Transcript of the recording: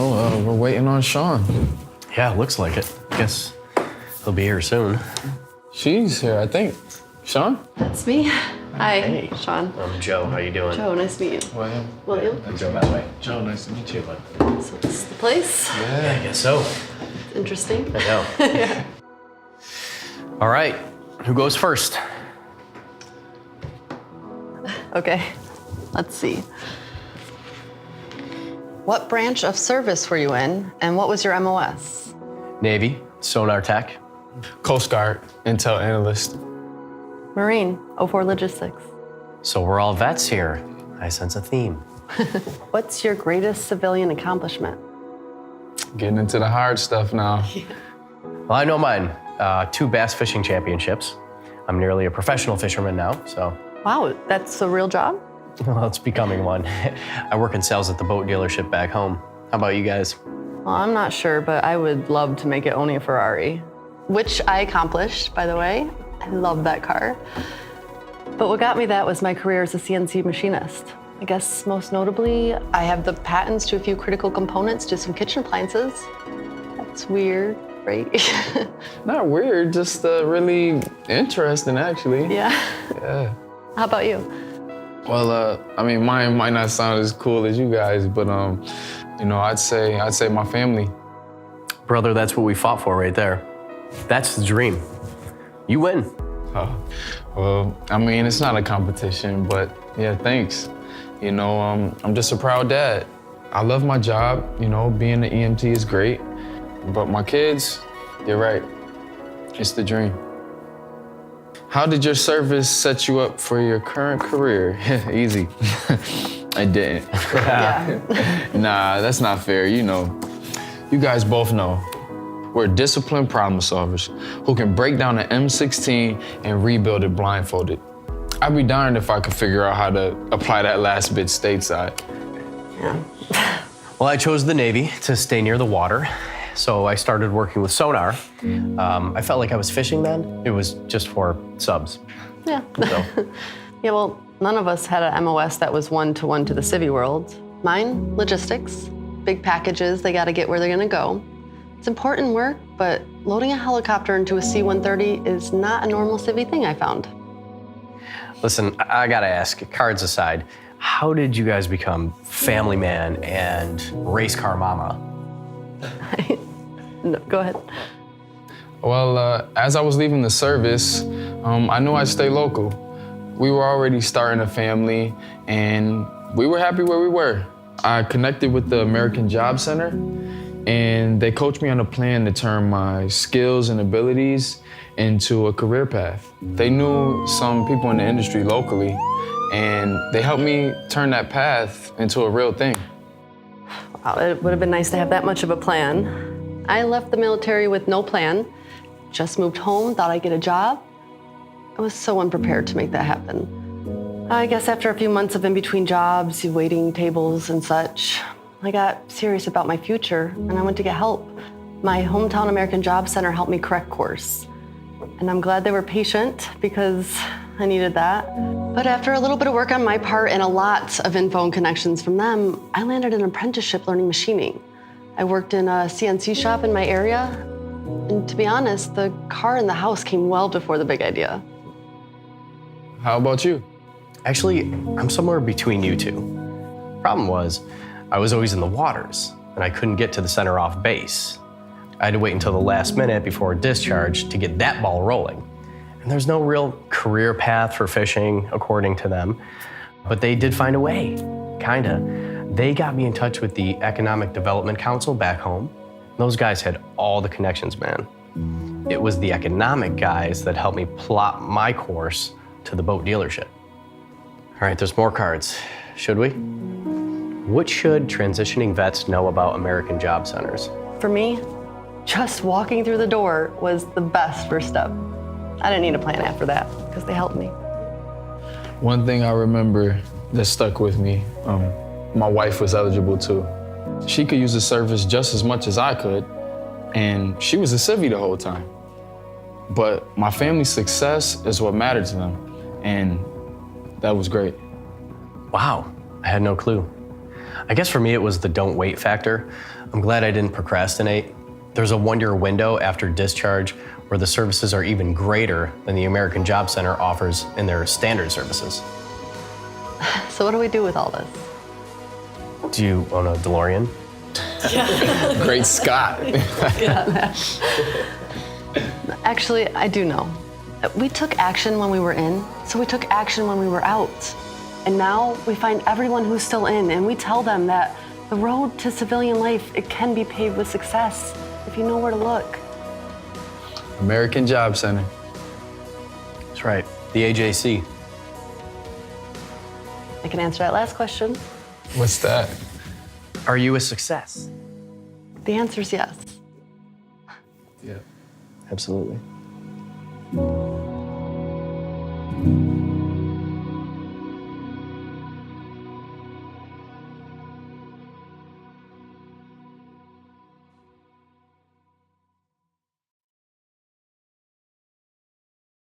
we're waiting on Sean. Yeah, looks like it. Guess he'll be here soon. She's here, I think. Sean? That's me. Hi, Hey. Sean. I'm Joe. How you doing? Joe, nice to meet you. William. William? I'm Joe, by the way. Joe, nice to meet you. So this is the place. Yeah, I guess so. Interesting. I know. Yeah. All right, who goes first? Okay, let's see. What branch of service were you in, and what was your MOS? Navy, sonar tech. Coast Guard, Intel Analyst. Marine, 04 Logistics. So we're all vets here. I sense a theme. What's your greatest civilian accomplishment? Getting into the hard stuff now. Well, I know mine. 2 bass fishing championships. I'm nearly a professional fisherman now, so Wow, that's a real job? well, it's becoming one. I work in sales at the boat dealership back home. How about you guys? Well, I'm not sure, but I would love to make it own a Ferrari, which I accomplished, by the way. I love that car. But what got me that was my career as a CNC machinist. I guess most notably, I have the patents to a few critical components to some kitchen appliances. That's weird, right? Not weird, just really interesting, actually. Yeah. Yeah. How about you? Well, I mean, mine might not sound as cool as you guys, but you know, I'd say my family. Brother, that's what we fought for right there. That's the dream. You win. Well, I mean, it's not a competition, but yeah, thanks. You know, I'm just a proud dad. I love my job. You know, being an EMT is great, but my kids, you're right. It's the dream. How did your service set you up for your current career? Easy. I didn't. Yeah. Nah, that's not fair. You know, you guys both know. We're disciplined problem solvers who can break down an M16 and rebuild it blindfolded. I'd be darned if I could figure out how to apply that last bit stateside. Yeah. Well, I chose the Navy to stay near the water, so I started working with sonar. I felt like I was fishing then. It was just for subs. Yeah. So, Yeah, well, none of us had a MOS that was one-to-one to the civvy world. Mine, logistics. Big packages, they gotta get where they're gonna go. It's important work, but loading a helicopter into a C-130 is not a normal civvy thing, I found. listen, I gotta ask, cards aside, how did you guys become family man and race car mama? No, go ahead. Well, as I was leaving the service, I knew I'd stay local. We were already starting a family, and we were happy where we were. I connected with the American Job Center, and they coached me on a plan to turn my skills and abilities into a career path. They knew some people in the industry locally, and they helped me turn that path into a real thing. Wow, it would have been nice to have that much of a plan. I left the military with no plan, just moved home, thought I'd get a job. I was so unprepared to make that happen. I guess after a few months of in-between jobs, waiting tables and such, I got serious about my future and I went to get help. My hometown American Job Center helped me correct course. And I'm glad they were patient because I needed that. But after a little bit of work on my part and a lot of info and connections from them, I landed an apprenticeship learning machining. I worked in a CNC shop in my area. And to be honest, the car and the house came well before the big idea. How about you? Actually, I'm somewhere between you two. Problem was, I was always in the waters, and I couldn't get to the center off base. I had to wait until the last minute before discharge to get that ball rolling. And there's no real career path for fishing, according to them. But they did find a way, kinda. They got me in touch with the Economic Development Council back home. Those guys had all the connections, man. It was the economic guys that helped me plot my course to the boat dealership. All right, there's more cards. Should we? What should transitioning vets know about American Job Centers? For me, just walking through the door was the best first step. I didn't need a plan after that because they helped me. One thing I remember that stuck with me, my wife was eligible too. She could use the service just as much as I could, and she was a civvy the whole time. But my family's success is what mattered to them, and that was great. Wow, I had no clue. I guess for me, it was the don't wait factor. I'm glad I didn't procrastinate. There's a 1-year window after discharge where the services are even greater than the American Job Center offers in their standard services. So what do we do with all this? Do you own a DeLorean? Great Scott. Actually, I do know. We took action when we were in, so we took action when we were out. And now we find everyone who's still in, and we tell them that the road to civilian life, it can be paved with success if you know where to look. American Job Center. That's right, the AJC. I can answer that last question. What's that? Are you a success? The answer is yes. Yeah. Absolutely.